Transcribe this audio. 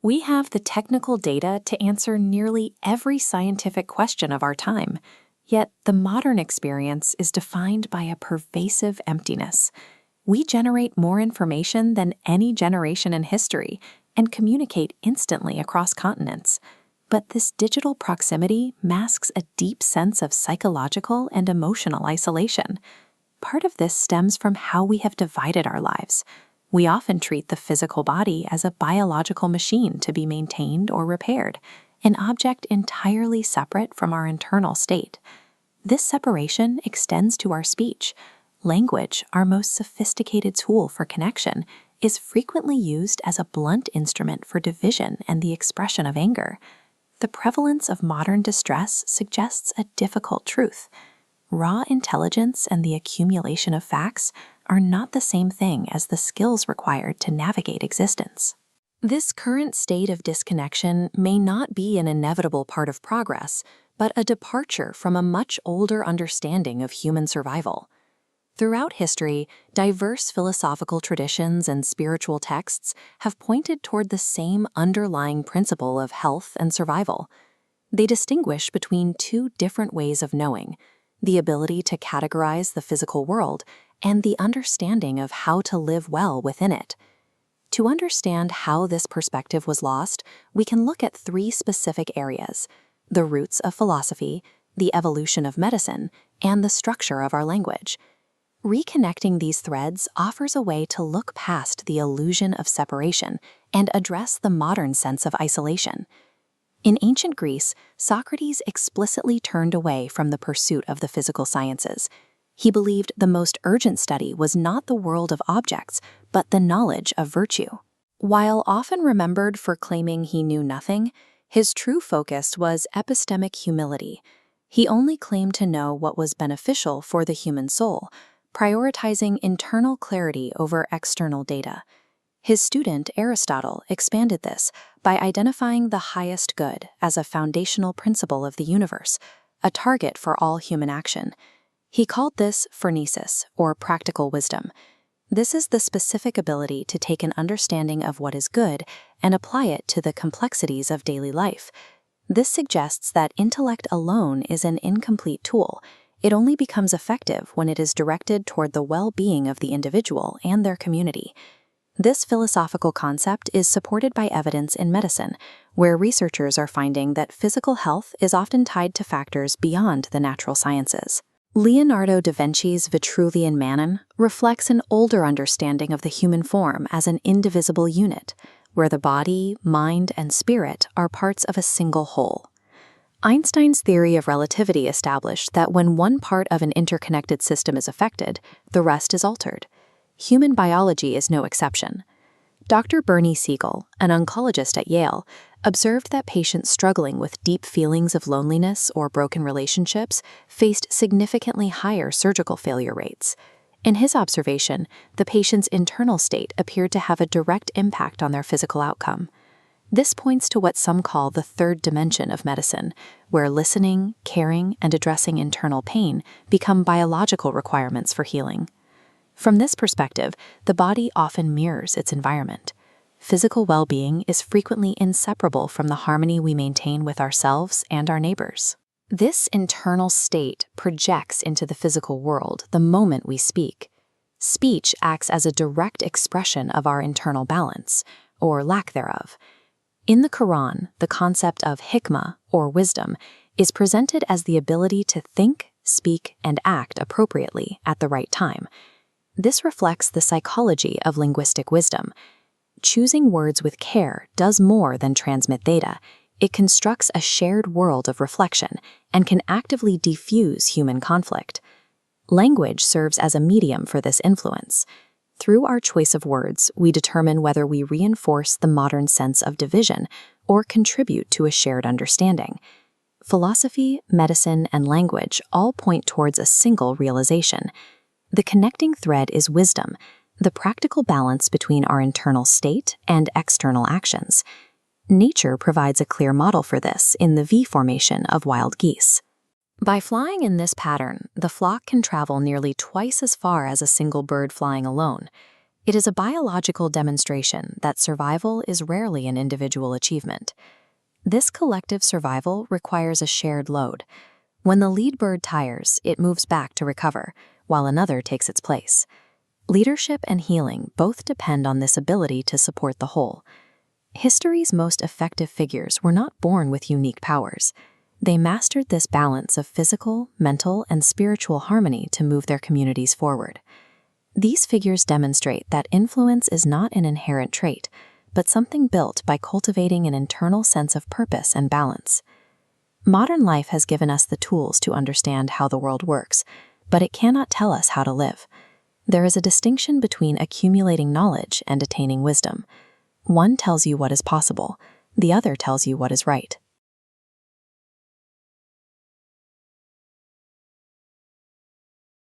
We have the technical data to answer nearly every scientific question of our time, yet the modern experience is defined by a pervasive emptiness. We generate more information than any generation in history and communicate instantly across continents. But this digital proximity masks a deep sense of psychological and emotional isolation. Part of this stems from how we have divided our lives. We often treat the physical body as a biological machine to be maintained or repaired, an object entirely separate from our internal state. This separation extends to our speech. Language, our most sophisticated tool for connection, is frequently used as a blunt instrument for division and the expression of anger. The prevalence of modern distress suggests a difficult truth. Raw intelligence and the accumulation of facts are not the same thing as the skills required to navigate existence. This current state of disconnection may not be an inevitable part of progress, but a departure from a much older understanding of human survival. Throughout history, diverse philosophical traditions and spiritual texts have pointed toward the same underlying principle of health and survival. They distinguish between two different ways of knowing: the ability to categorize the physical world and the understanding of how to live well within it. To understand how this perspective was lost, we can look at three specific areas: the roots of philosophy, the evolution of medicine, and the structure of our language. Reconnecting these threads offers a way to look past the illusion of separation and address the modern sense of isolation. In ancient Greece, Socrates explicitly turned away from the pursuit of the physical sciences. He believed the most urgent study was not the world of objects, but the knowledge of virtue. While often remembered for claiming he knew nothing, his true focus was epistemic humility. He only claimed to know what was beneficial for the human soul, prioritizing internal clarity over external data. His student, Aristotle, expanded this by identifying the highest good as a foundational principle of the universe, a target for all human action. He called this phronesis, or practical wisdom. This is the specific ability to take an understanding of what is good and apply it to the complexities of daily life. This suggests that intellect alone is an incomplete tool. It only becomes effective when it is directed toward the well-being of the individual and their community. This philosophical concept is supported by evidence in medicine, where researchers are finding that physical health is often tied to factors beyond the natural sciences. Leonardo da Vinci's Vitruvian Man reflects an older understanding of the human form as an indivisible unit, where the body, mind, and spirit are parts of a single whole. Einstein's theory of relativity established that when one part of an interconnected system is affected, the rest is altered. Human biology is no exception. Dr. Bernie Siegel, an oncologist at Yale, observed that patients struggling with deep feelings of loneliness or broken relationships faced significantly higher surgical failure rates. In his observation, the patient's internal state appeared to have a direct impact on their physical outcome. This points to what some call the third dimension of medicine, where listening, caring, and addressing internal pain become biological requirements for healing. From this perspective, the body often mirrors its environment. Physical well-being is frequently inseparable from the harmony we maintain with ourselves and our neighbors. This internal state projects into the physical world the moment we speak. Speech acts as a direct expression of our internal balance, or lack thereof. In the Quran, the concept of hikmah, or wisdom, is presented as the ability to think, speak, and act appropriately at the right time. This reflects the psychology of linguistic wisdom. Choosing words with care does more than transmit data. It constructs a shared world of reflection and can actively defuse human conflict. Language serves as a medium for this influence. Through our choice of words, we determine whether we reinforce the modern sense of division or contribute to a shared understanding. Philosophy, medicine, and language all point towards a single realization. The connecting thread is wisdom, the practical balance between our internal state and external actions. Nature provides a clear model for this in the V formation of wild geese. By flying in this pattern, the flock can travel nearly twice as far as a single bird flying alone. It is a biological demonstration that survival is rarely an individual achievement. This collective survival requires a shared load. When the lead bird tires, it moves back to recover, while another takes its place. Leadership and healing both depend on this ability to support the whole. History's most effective figures were not born with unique powers. They mastered this balance of physical, mental, and spiritual harmony to move their communities forward. These figures demonstrate that influence is not an inherent trait, but something built by cultivating an internal sense of purpose and balance. Modern life has given us the tools to understand how the world works, but it cannot tell us how to live. There is a distinction between accumulating knowledge and attaining wisdom. One tells you what is possible, the other tells you what is right.